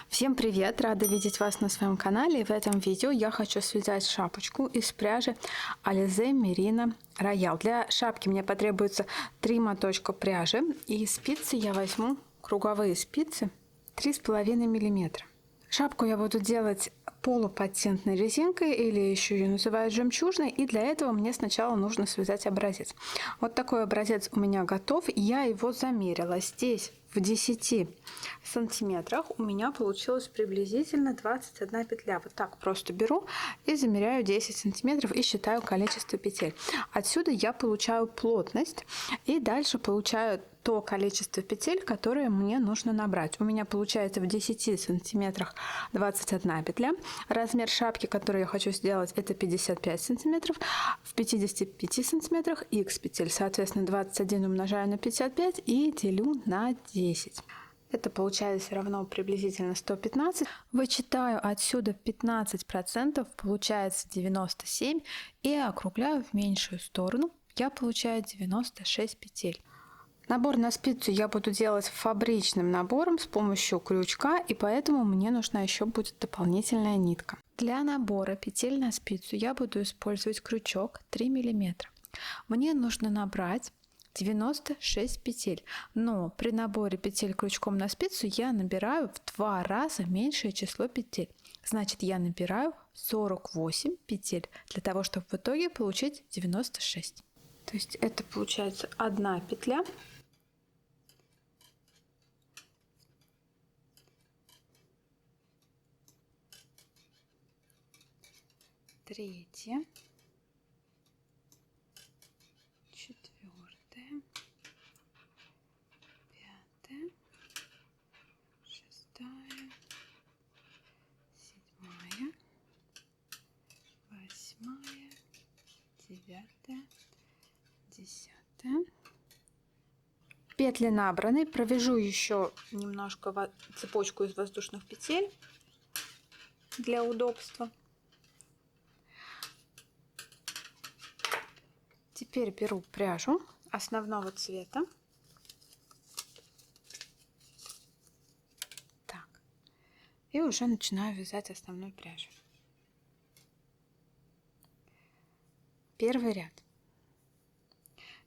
Всем привет! Рада видеть вас на своем канале. И в этом видео я хочу связать шапочку из пряжи Alize Merino Royal. Для шапки мне потребуется 3 моточка пряжи, и спицы я возьму круговые спицы 3,5 мм. Шапку я буду делать полупатентной резинкой, или еще ее называют жемчужной, и для этого мне сначала нужно связать образец. Вот такой образец у меня готов, я его замерила. Здесь в 10 сантиметрах у меня получилось приблизительно 21 петля. Вот так просто беру и замеряю 10 сантиметров и считаю количество петель. Отсюда я получаю плотность и дальше получаю то количество петель, которое мне нужно набрать. У меня получается в 10 сантиметрах 21 петля. Размер шапки, который я хочу сделать, это 55 сантиметров. В 55 сантиметрах x петель, соответственно 21 умножаю на 55 и делю на 10. Это получается равно приблизительно 115. Вычитаю отсюда 15%, получается 97, и округляю в меньшую сторону. Я получаю 96 петель. Набор на спицу я буду делать фабричным набором с помощью крючка, и поэтому мне нужна еще будет дополнительная нитка. Для набора петель на спицу я буду использовать крючок 3 мм. Мне нужно набрать 96 петель, но при наборе петель крючком на спицу я набираю в 2 раза меньшее число петель. Значит, я набираю 48 петель для того, чтобы в итоге получить 96. То есть это получается 1 петля. Третья. Четвертая. Пятая. Шестая. Седьмая. Восьмая. Девятая. 10. Петли набраны. Провяжу еще немножко цепочку из воздушных петель для удобства. Теперь беру пряжу основного цвета. Так. И уже начинаю вязать основной пряжей. Первый ряд.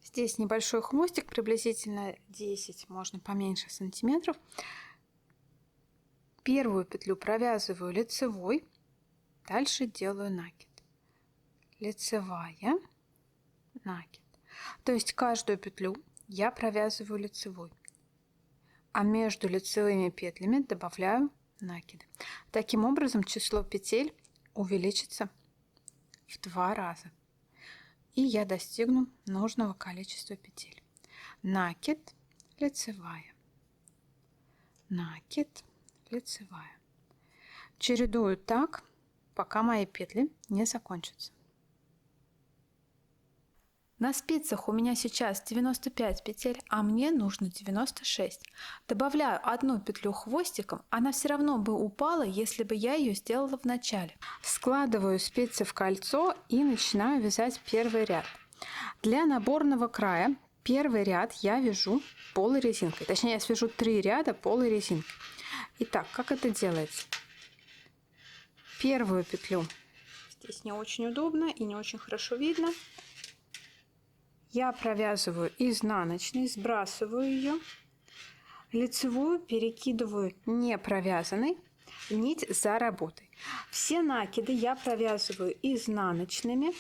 Здесь небольшой хвостик, приблизительно 10, можно поменьше сантиметров. Первую петлю провязываю лицевой, дальше делаю накид. Лицевая, накид. То есть каждую петлю я провязываю лицевой, а между лицевыми петлями добавляю накиды. Таким образом число петель увеличится в 2 раза. И я достигну нужного количества петель. Накид, лицевая, накид, лицевая. Чередую так, пока мои петли не закончатся. На спицах у меня сейчас 95 петель, а мне нужно 96. Добавляю 1 петлю хвостиком, она все равно бы упала, если бы я ее сделала в начале. Складываю спицы в кольцо и начинаю вязать первый ряд. Для наборного края первый ряд я вяжу полой резинкой. Точнее, я свяжу 3 ряда полой резинкой. Итак, как это делается? Первую петлю, здесь не очень удобно и не очень хорошо видно, я провязываю изнаночной, сбрасываю ее, лицевую перекидываю не провязанной, нить за работой. Все накиды я провязываю изнаночными,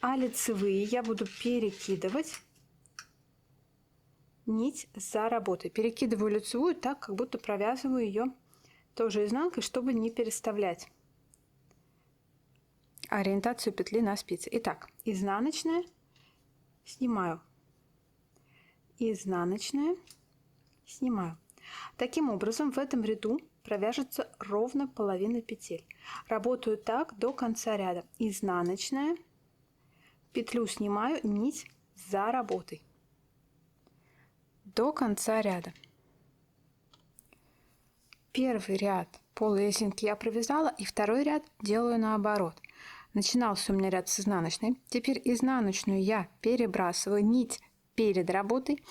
а лицевые я буду перекидывать нить за работой. Перекидываю лицевую так, как будто провязываю ее тоже изнанкой, чтобы не переставлять ориентацию петли на спице. Итак, изнаночная, снимаю, изнаночная, снимаю. Таким образом, в этом ряду провяжется ровно половина петель. Работаю так до конца ряда. Изнаночная, петлю снимаю, нить за работой. До конца ряда. Первый ряд полой резинки я провязала, и второй ряд делаю наоборот. Начинался у меня ряд с изнаночной. Теперь изнаночную я перебрасываю, нить перед работой,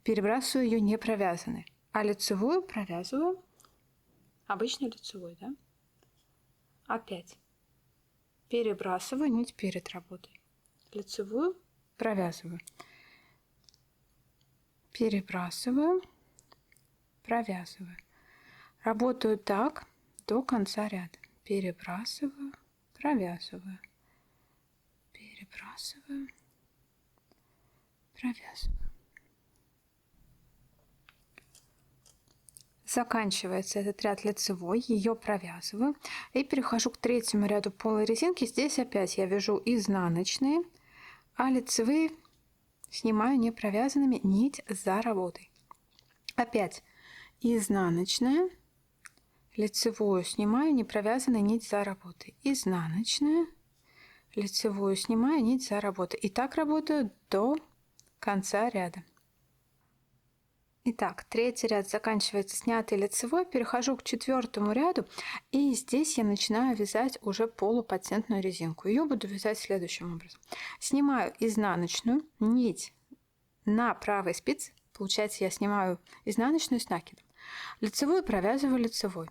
перебрасываю ее не провязанной, а лицевую провязываю обычный лицевой, да? Опять перебрасываю нить перед работой. Лицевую провязываю. Перебрасываю, провязываю. Работаю так до конца ряда. Перебрасываю, провязываю. Перебрасываю, провязываю. Заканчивается этот ряд лицевой, ее провязываю и перехожу к третьему ряду полой резинки. Здесь опять я вяжу изнаночные, а лицевые снимаю не провязанными нить за работой. Опять изнаночная, лицевую снимаю не провязанной нить за работой, изнаночная, лицевую снимаю нить за работой. И так работаю до конца ряда. Итак, третий ряд заканчивается снятой лицевой, перехожу к четвертому ряду, и здесь я начинаю вязать уже полупатентную резинку. Ее буду вязать следующим образом. Снимаю изнаночную нить на правой спице, получается, я снимаю изнаночную с накидом. Лицевую провязываю лицевой.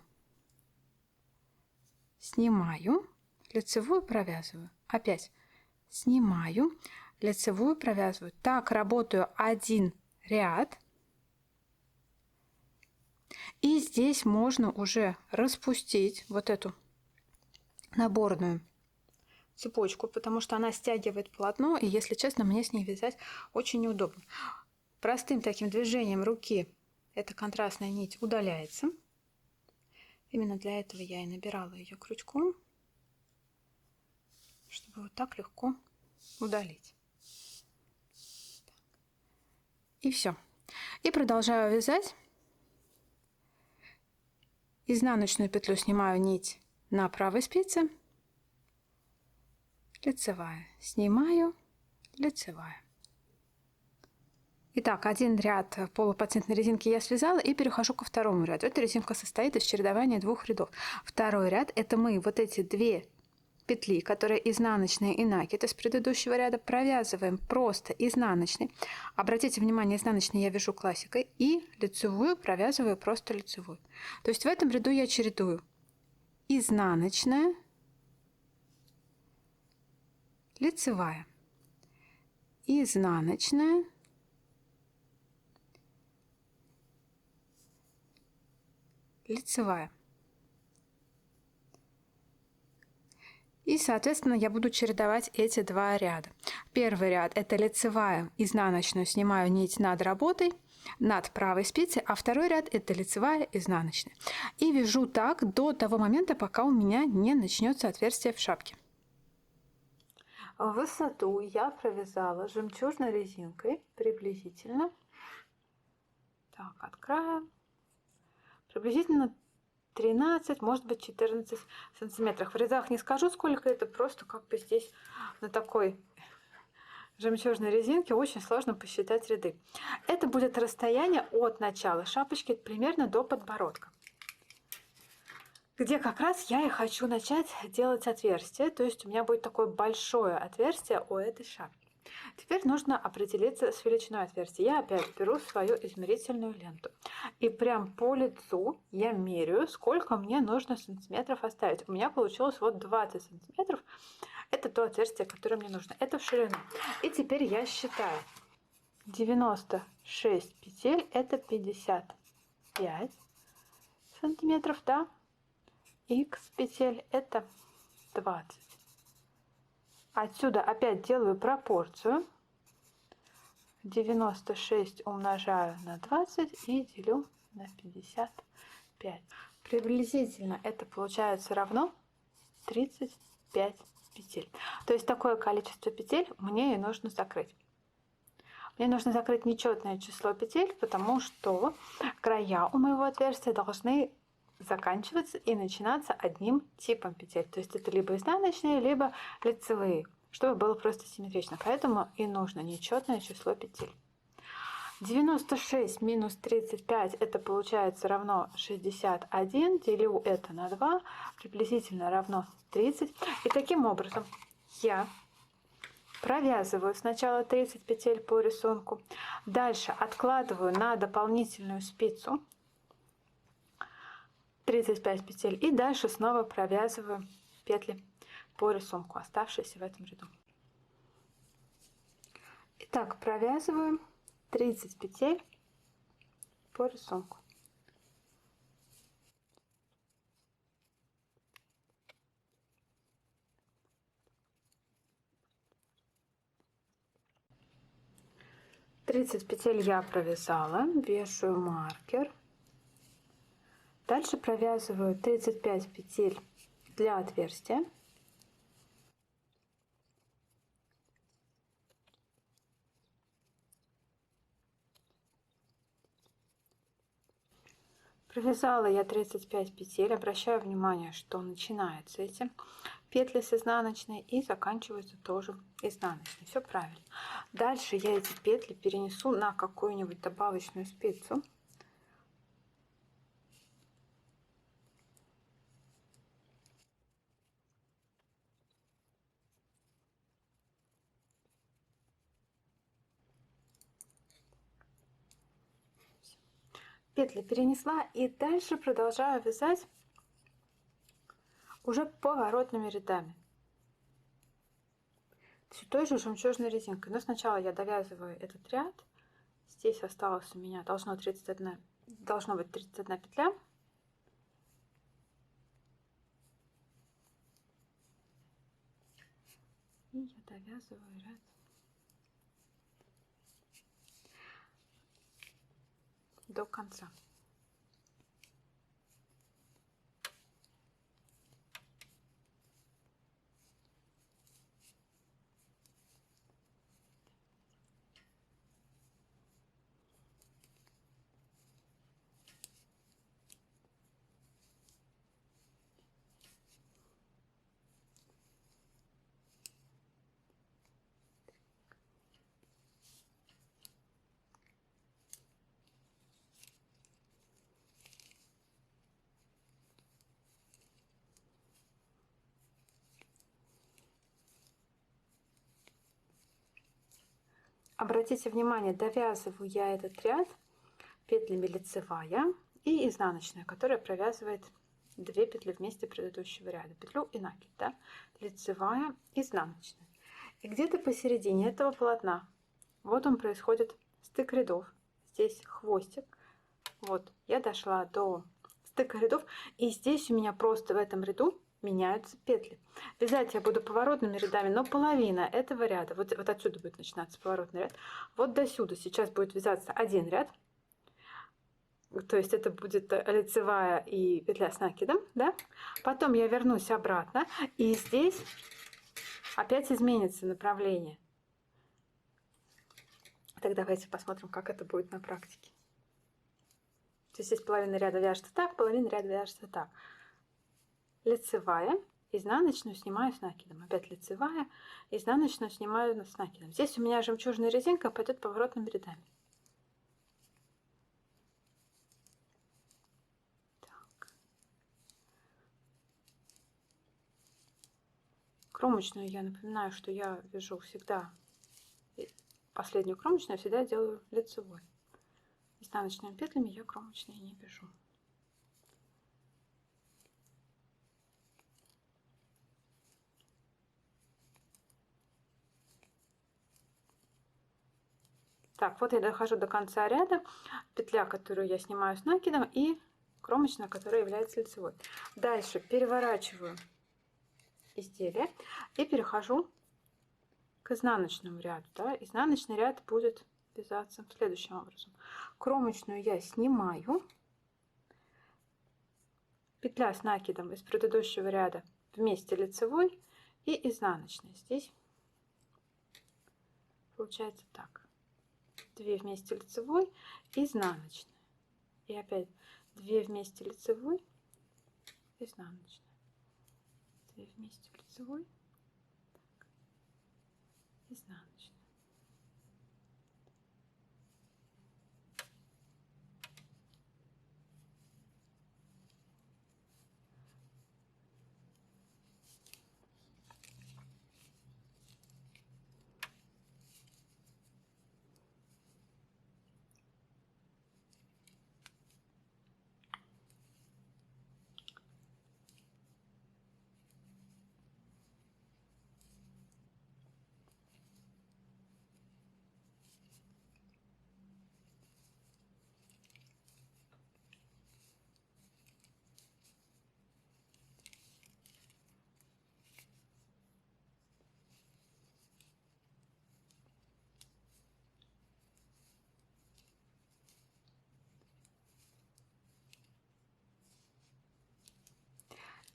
Снимаю, лицевую провязываю. Опять снимаю, лицевую провязываю. Так работаю один ряд. И здесь можно уже распустить вот эту наборную цепочку, потому что она стягивает полотно, и, если честно, мне с ней вязать очень неудобно. Простым таким движением руки эта контрастная нить удаляется. Именно для этого я и набирала ее крючком, чтобы вот так легко удалить. И все. И продолжаю вязать. Изнаночную петлю снимаю нить на правой спице, лицевая, снимаю, лицевая. Итак, один ряд полупатентной резинки я связала и перехожу ко второму ряду. Эта резинка состоит из чередования двух рядов. Второй ряд — это мы вот эти две петли, которые изнаночные и накид из предыдущего ряда, провязываем просто изнаночной. Обратите внимание, изнаночной я вяжу классикой, и лицевую провязываю просто лицевую. То есть в этом ряду я чередую изнаночная, лицевая, изнаночная, лицевая. И, соответственно, я буду чередовать эти два ряда. Первый ряд — это лицевая, изнаночную снимаю нить над работой, над правой спицей, а второй ряд — это лицевая, изнаночная. И вяжу так до того момента, пока у меня не начнется отверстие в шапке. Высоту я провязала жемчужной резинкой приблизительно, так, от края, приблизительно 13, может быть 14 сантиметров. В рядах не скажу, сколько это, просто как бы здесь на такой жемчужной резинке очень сложно посчитать ряды. Это будет расстояние от начала шапочки примерно до подбородка, где как раз я и хочу начать делать отверстие. То есть у меня будет такое большое отверстие у этой шапки. Теперь нужно определиться с величиной отверстия. Я опять беру свою измерительную ленту. И прям по лицу я меряю, сколько мне нужно сантиметров оставить. У меня получилось вот 20 сантиметров. Это то отверстие, которое мне нужно. Это в ширину. И теперь я считаю. 96 петель — это 55 сантиметров, да? Х петель — это 20. Отсюда опять делаю пропорцию. 96 умножаю на 20 и делю на 55. Приблизительно это получается равно 35 петель. То есть такое количество петель мне и нужно закрыть. Мне нужно закрыть нечетное число петель, потому что края у моего отверстия должны заканчиваться и начинаться одним типом петель. То есть это либо изнаночные, либо лицевые, чтобы было просто симметрично. Поэтому и нужно нечетное число петель. 96 минус 35 это получается равно 61. Делю это на 2, приблизительно равно 30. И таким образом я провязываю сначала 30 петель по рисунку, дальше откладываю на дополнительную спицу 35 петель. И дальше снова провязываю петли по рисунку, оставшиеся в этом ряду. Итак, провязываю 30 петель по рисунку. Тридцать петель я провязала, вешаю маркер. Дальше провязываю 35 петель для отверстия. Провязала я 35 петель. Обращаю внимание, что начинаются эти петли с изнаночной и заканчиваются тоже изнаночной. Все правильно. Дальше я эти петли перенесу на какую-нибудь добавочную спицу. Петли перенесла и дальше продолжаю вязать уже поворотными рядами все той же жемчужной резинкой. Но сначала я довязываю этот ряд. Здесь осталось у меня должно быть 31 петля. И я довязываю ряд до конца. Обратите внимание, довязываю я этот ряд петлями лицевая и изнаночная, которая провязывает 2 петли вместе предыдущего ряда, петлю и накид, да? Лицевая, изнаночная. И где-то посередине этого полотна, вот он происходит стык рядов. Здесь хвостик. Вот, я дошла до стыка рядов, и здесь у меня просто в этом ряду меняются петли. Вязать я буду поворотными рядами, но половина этого ряда, вот отсюда будет начинаться поворотный ряд, вот до сюда сейчас будет вязаться один ряд, то есть это будет лицевая и петля с накидом, да? Потом я вернусь обратно, и здесь опять изменится направление. Так давайте посмотрим, как это будет на практике. То есть здесь половина ряда вяжется так, половина ряда вяжется так. Лицевая, изнаночную снимаю с накидом. Опять лицевая, изнаночную снимаю с накидом. Здесь у меня жемчужная резинка пойдет поворотными рядами. Так. Кромочную я напоминаю, что я вяжу всегда, последнюю кромочную я всегда делаю лицевой. Изнаночными петлями я кромочные не вяжу. Так, вот я дохожу до конца ряда, петля, которую я снимаю с накидом, и кромочная, которая является лицевой. Дальше переворачиваю изделие и перехожу к изнаночному ряду. Да? Изнаночный ряд будет вязаться следующим образом. Кромочную я снимаю, петля с накидом из предыдущего ряда вместе лицевой и изнаночной. Здесь получается так. 2 вместе лицевой, изнаночная. И опять 2 вместе лицевой, изнаночная. 2 вместе лицевой, так, изнаночная.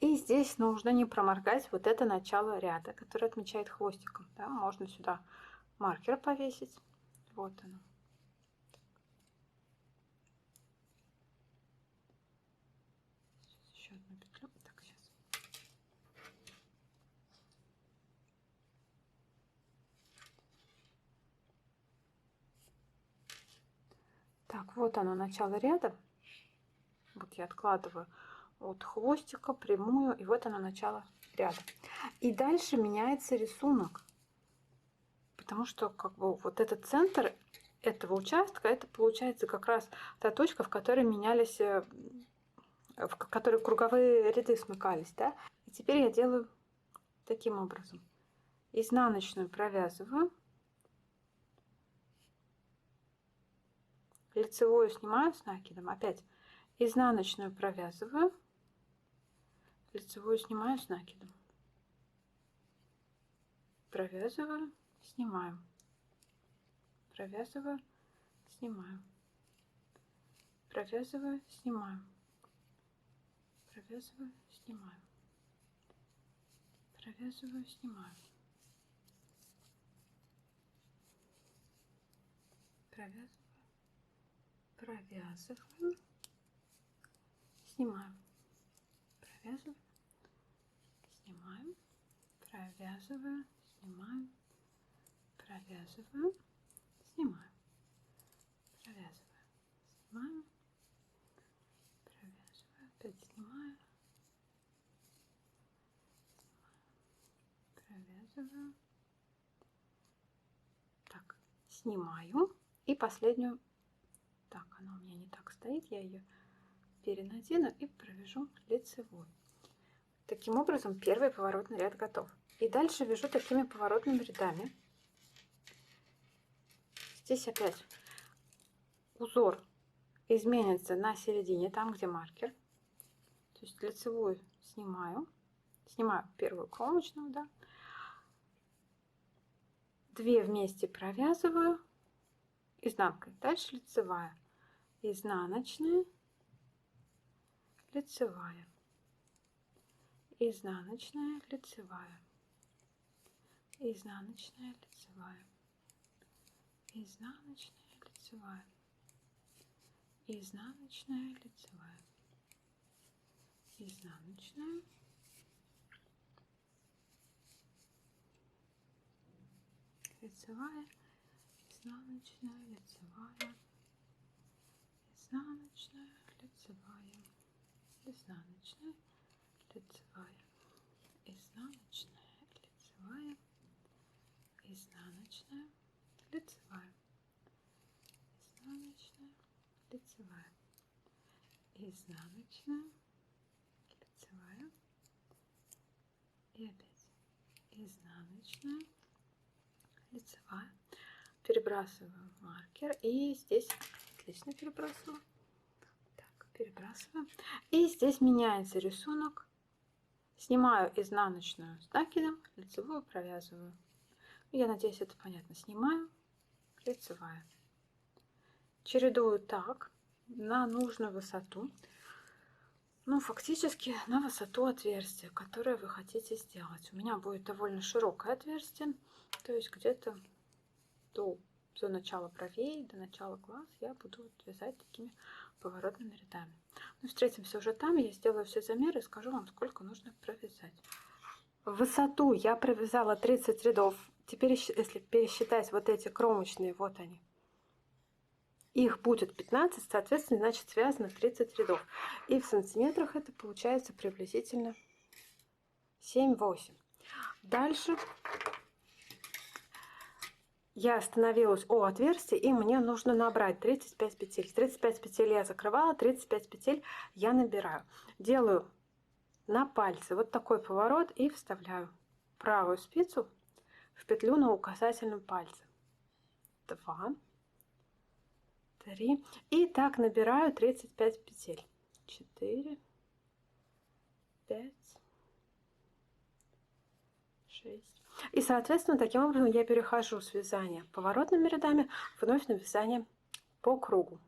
И здесь нужно не проморгать вот это начало ряда, которое отмечает хвостиком. Да? Можно сюда маркер повесить. Вот оно. Еще одну петлю. Так, сейчас. Так, вот оно, начало ряда. Вот я откладываю от хвостика прямую, и вот оно, начало ряда. И дальше меняется рисунок, потому что как бы вот этот центр этого участка, это получается как раз та точка, в которой менялись, в которой круговые ряды смыкались, да. И теперь я делаю таким образом: изнаночную провязываю, лицевую снимаю с накидом, опять изнаночную провязываю, лицевую снимаю с накидом, провязываю, снимаю, провязываю, снимаю, провязываю, снимаю, провязываю, снимаю, провязываю, снимаю, провязываю, провязываю, снимаю, провязываю, снимаю, провязываю, снимаю, провязываю, снимаю, провязываю, снимаю, провязываю, опять снимаю, провязываю. Так, снимаю. И последнюю. Так, она у меня не так стоит, я ее перенадену и провяжу лицевой. Таким образом, первый поворотный ряд готов. И дальше вяжу такими поворотными рядами. Здесь опять узор изменится на середине, там где маркер. То есть лицевую снимаю первую кромочную, да, 2 вместе провязываю изнанкой, дальше лицевая, изнаночная, лицевая, изнаночная, лицевая, изнаночная, лицевая, изнаночная, лицевая, изнаночная, лицевая, изнаночная, лицевая, изнаночная, лицевая, изнаночная, лицевая, изнаночная, лицевая, изнаночная, лицевая, изнаночная, лицевая, изнаночная, лицевая, изнаночная, лицевая и опять изнаночная, лицевая. Перебрасываю маркер и здесь отлично перебрасываю. Так, перебрасываю. И здесь меняется рисунок. Снимаю изнаночную с накидом, лицевую провязываю. Я надеюсь, это понятно. Снимаю, лицевая. Чередую так на нужную высоту. Ну, фактически на высоту отверстия, которое вы хотите сделать. У меня будет довольно широкое отверстие, то есть где-то до начала бровей, до начала глаз я буду вязать такими поворотными рядами. Ну, встретимся уже там, я сделаю все замеры и скажу вам, сколько нужно провязать. В высоту я провязала 30 рядов. Теперь, если пересчитать вот эти кромочные, вот они, их будет 15, соответственно, значит, связано 30 рядов. И в сантиметрах это получается приблизительно 7-8. Дальше я остановилась у отверстия, и мне нужно набрать 35 петель. 35 петель я закрывала, 35 петель я набираю. Делаю на пальце вот такой поворот и вставляю правую спицу в петлю на указательном пальце. 2, 3. И так набираю 35 петель. 4, 5, 6. И, соответственно, таким образом я перехожу с вязания поворотными рядами вновь на вязание по кругу.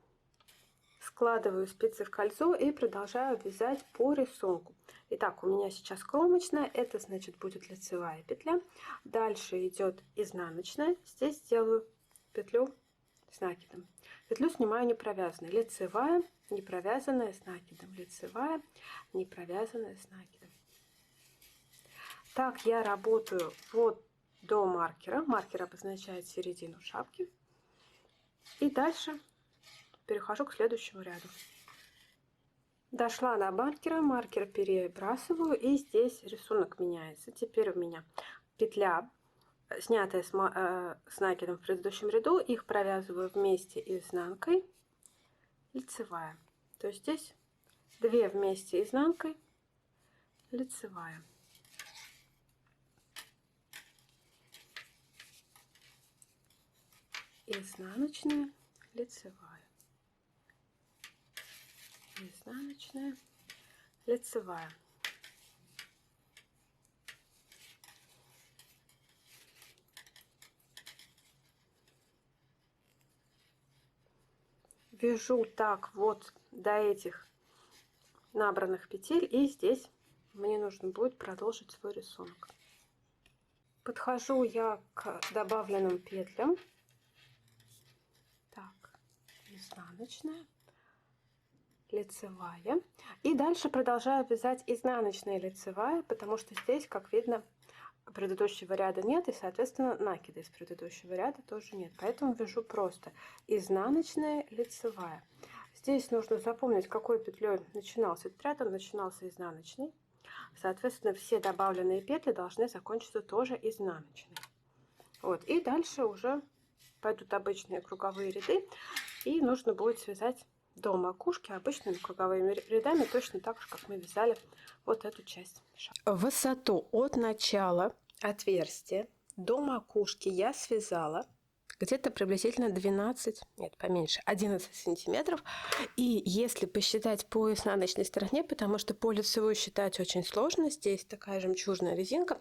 складываю спицы в кольцо и продолжаю вязать по рисунку. Итак, у меня сейчас кромочная, это значит будет лицевая петля. Дальше идет изнаночная. Здесь делаю петлю с накидом. Петлю снимаю не провязанной. Лицевая, не провязанная с накидом. Лицевая, не провязанная с накидом. Так я работаю вот до маркера. Маркер обозначает середину шапки. И дальше перехожу к следующему ряду. Дошла до маркера, маркер перебрасываю, и здесь рисунок меняется. Теперь у меня петля, снятая с накидом в предыдущем ряду, их провязываю вместе изнанкой, лицевая. То есть здесь 2 вместе изнанкой, лицевая. Изнаночная, лицевая. Изнаночная, лицевая. Вяжу так вот до этих набранных петель, и здесь мне нужно будет продолжить свой рисунок. Подхожу я к добавленным петлям. Так, изнаночная, лицевая. И дальше продолжаю вязать изнаночная, лицевая, потому что здесь, как видно, предыдущего ряда нет, и, соответственно, накида из предыдущего ряда тоже нет. Поэтому вяжу просто изнаночная, лицевая. Здесь нужно запомнить, какой петлей начинался этот ряд. Он начинался изнаночной. Соответственно, все добавленные петли должны закончиться тоже изнаночной. Вот. И дальше уже пойдут обычные круговые ряды. И нужно будет связать до макушки обычными круговыми рядами, точно так же, как мы вязали вот эту часть шапки. Высоту от начала отверстия до макушки я связала где-то приблизительно 12, нет, поменьше, 11 сантиметров. И если посчитать по изнаночной стороне, потому что по лицевой считать очень сложно, здесь такая жемчужная резинка,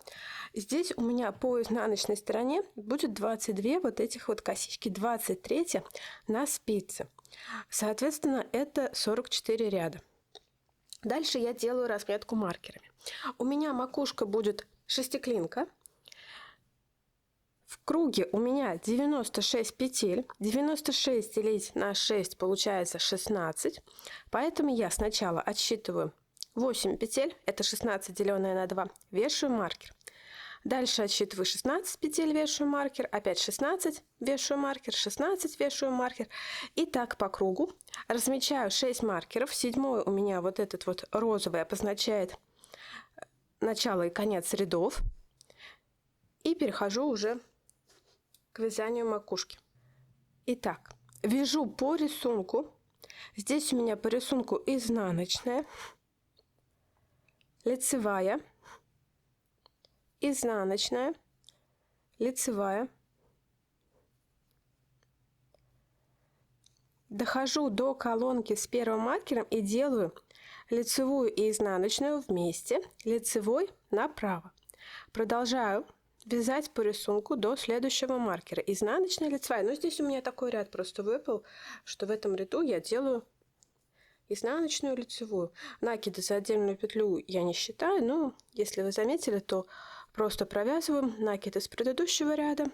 здесь у меня по изнаночной стороне будет 22 вот этих вот косички, 23 на спице. Соответственно, это 44 ряда. Дальше я делаю разметку маркерами. У меня макушка будет шестиклинка. В круге у меня 96 петель. 96 делить на 6 получается 16. Поэтому я сначала отсчитываю 8 петель. Это 16 деленное на 2. Вешаю маркер. Дальше отсчитываю 16 петель, вешаю маркер. Опять 16, вешаю маркер. 16, вешаю маркер. И так по кругу. Размечаю 6 маркеров. Седьмой у меня вот этот вот розовый обозначает начало и конец рядов. И перехожу уже к вязанию макушки. Итак, вяжу по рисунку. Здесь у меня по рисунку изнаночная, лицевая, изнаночная, лицевая. Дохожу до колонки с первым маркером и делаю лицевую и изнаночную вместе, лицевой направо. Продолжаю вязать по рисунку до следующего маркера. Изнаночная, лицевая. Но здесь у меня такой ряд просто выпал, что в этом ряду я делаю изнаночную, лицевую. Накиды за отдельную петлю я не считаю, но если вы заметили, то просто провязываем накид из предыдущего ряда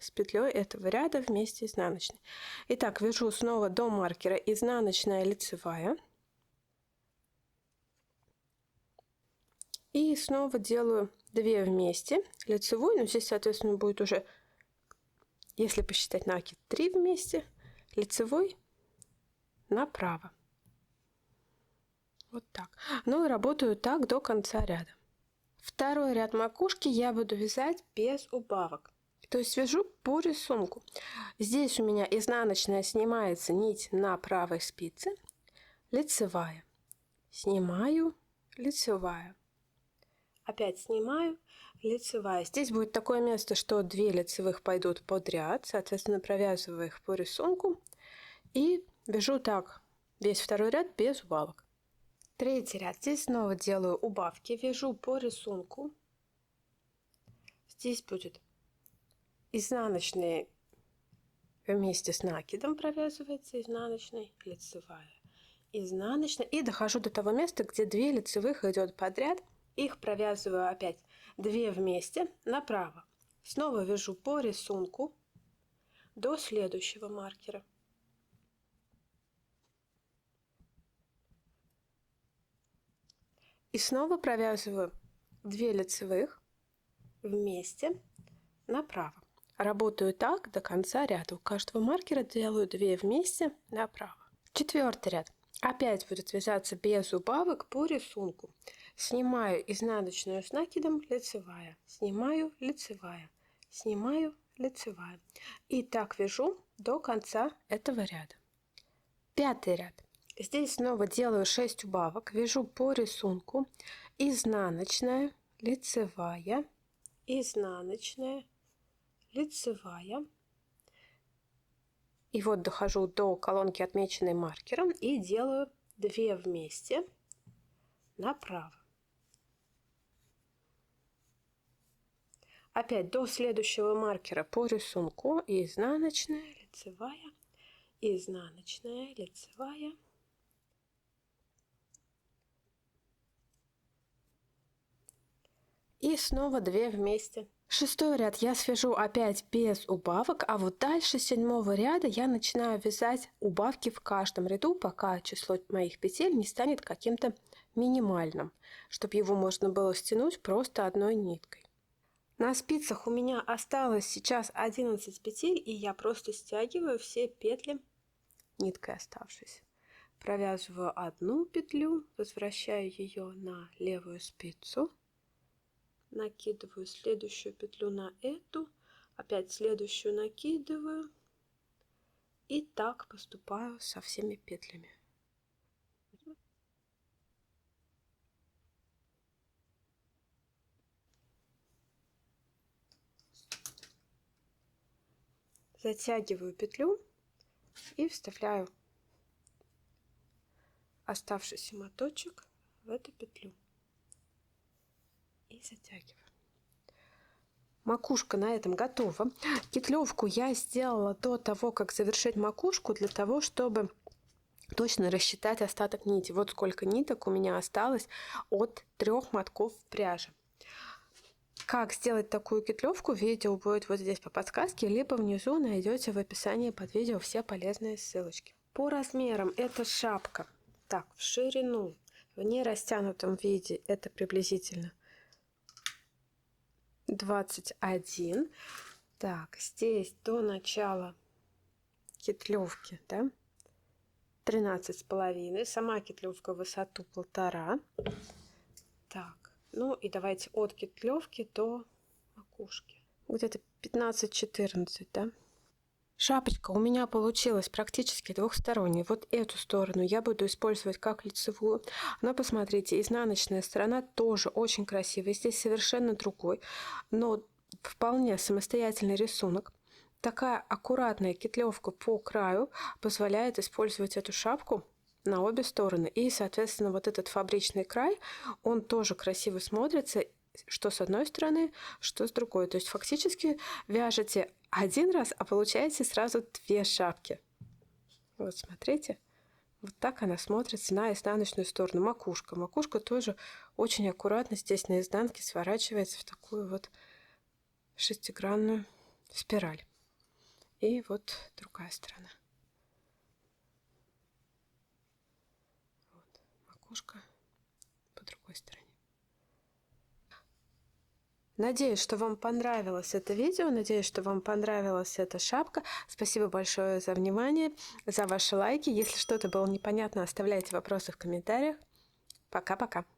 с петлей этого ряда вместе изнаночной. Итак, вяжу снова до маркера изнаночная, лицевая. И снова делаю 2 вместе, лицевой, но здесь, соответственно, будет уже, если посчитать накид, 3 вместе, лицевой направо. Вот так. Ну и работаю так до конца ряда. Второй ряд макушки я буду вязать без убавок. То есть вяжу по рисунку. Здесь у меня изнаночная, снимается нить на правой спице, лицевая. Снимаю, лицевая. Опять снимаю, лицевая. Здесь будет такое место, что 2 лицевых пойдут подряд, соответственно, провязываю их по рисунку и вяжу так весь второй ряд без убавок. Третий ряд. Здесь снова делаю убавки, вяжу по рисунку. Здесь будет изнаночные вместе с накидом провязывается изнаночной, лицевая, изнаночная. И дохожу до того места, где 2 лицевых идет подряд. Их провязываю опять 2 вместе направо. Снова вяжу по рисунку до следующего маркера. И снова провязываю 2 лицевых вместе направо. Работаю так до конца ряда. У каждого маркера делаю 2 вместе направо. 4-й ряд. Опять будет вязаться без убавок по рисунку. Снимаю изнаночную с накидом, лицевая, снимаю, лицевая, снимаю, лицевая. И так вяжу до конца этого ряда. 5-й ряд. Здесь снова делаю 6 убавок, вяжу по рисунку, изнаночная, лицевая, изнаночная, лицевая. И вот дохожу до колонки, отмеченной маркером, и делаю 2 вместе направо. Опять до следующего маркера по рисунку, изнаночная, лицевая, изнаночная, лицевая. И снова 2 вместе. 6-й ряд я свяжу опять без убавок, а вот дальше 7-го ряда я начинаю вязать убавки в каждом ряду, пока число моих петель не станет каким-то минимальным, чтобы его можно было стянуть просто одной ниткой. На спицах у меня осталось сейчас 11 петель, и я просто стягиваю все петли ниткой оставшейся. Провязываю одну петлю, возвращаю ее на левую спицу. Накидываю следующую петлю на эту, опять следующую накидываю, и так поступаю со всеми петлями. Затягиваю петлю и вставляю оставшийся моточек в эту петлю и затягиваю. Макушка на этом готова. Петлевку я сделала до того, как завершить макушку, для того, чтобы точно рассчитать остаток нити. Вот сколько ниток у меня осталось от 3 мотков пряжи. Как сделать такую петлевку, видео будет вот здесь по подсказке, либо внизу найдете в описании под видео все полезные ссылочки. По размерам эта шапка, так, в ширину, в нерастянутом виде это приблизительно 21. Так, здесь до начала кетлевки, да, 13,5. Сама кетлевка высоту 1,5. Так, ну и давайте от кетлевки до макушки. Где-то 15-14, да. Шапочка у меня получилась практически двухсторонней. Вот эту сторону я буду использовать как лицевую. Но посмотрите, изнаночная сторона тоже очень красивая. Здесь совершенно другой, но вполне самостоятельный рисунок. Такая аккуратная кетлевка по краю позволяет использовать эту шапку на обе стороны. И, соответственно, вот этот фабричный край, он тоже красиво смотрится, что с одной стороны, что с другой. То есть фактически вяжете один раз, а получаете сразу 2 шапки. Вот смотрите, вот так она смотрится на изнаночную сторону. Макушка. Макушка тоже очень аккуратно здесь на изнанке сворачивается в такую вот шестигранную спираль. И вот другая сторона. Вот макушка по другой стороне. Надеюсь, что вам понравилось это видео, надеюсь, что вам понравилась эта шапка. Спасибо большое за внимание, за ваши лайки. Если что-то было непонятно, оставляйте вопросы в комментариях. Пока-пока.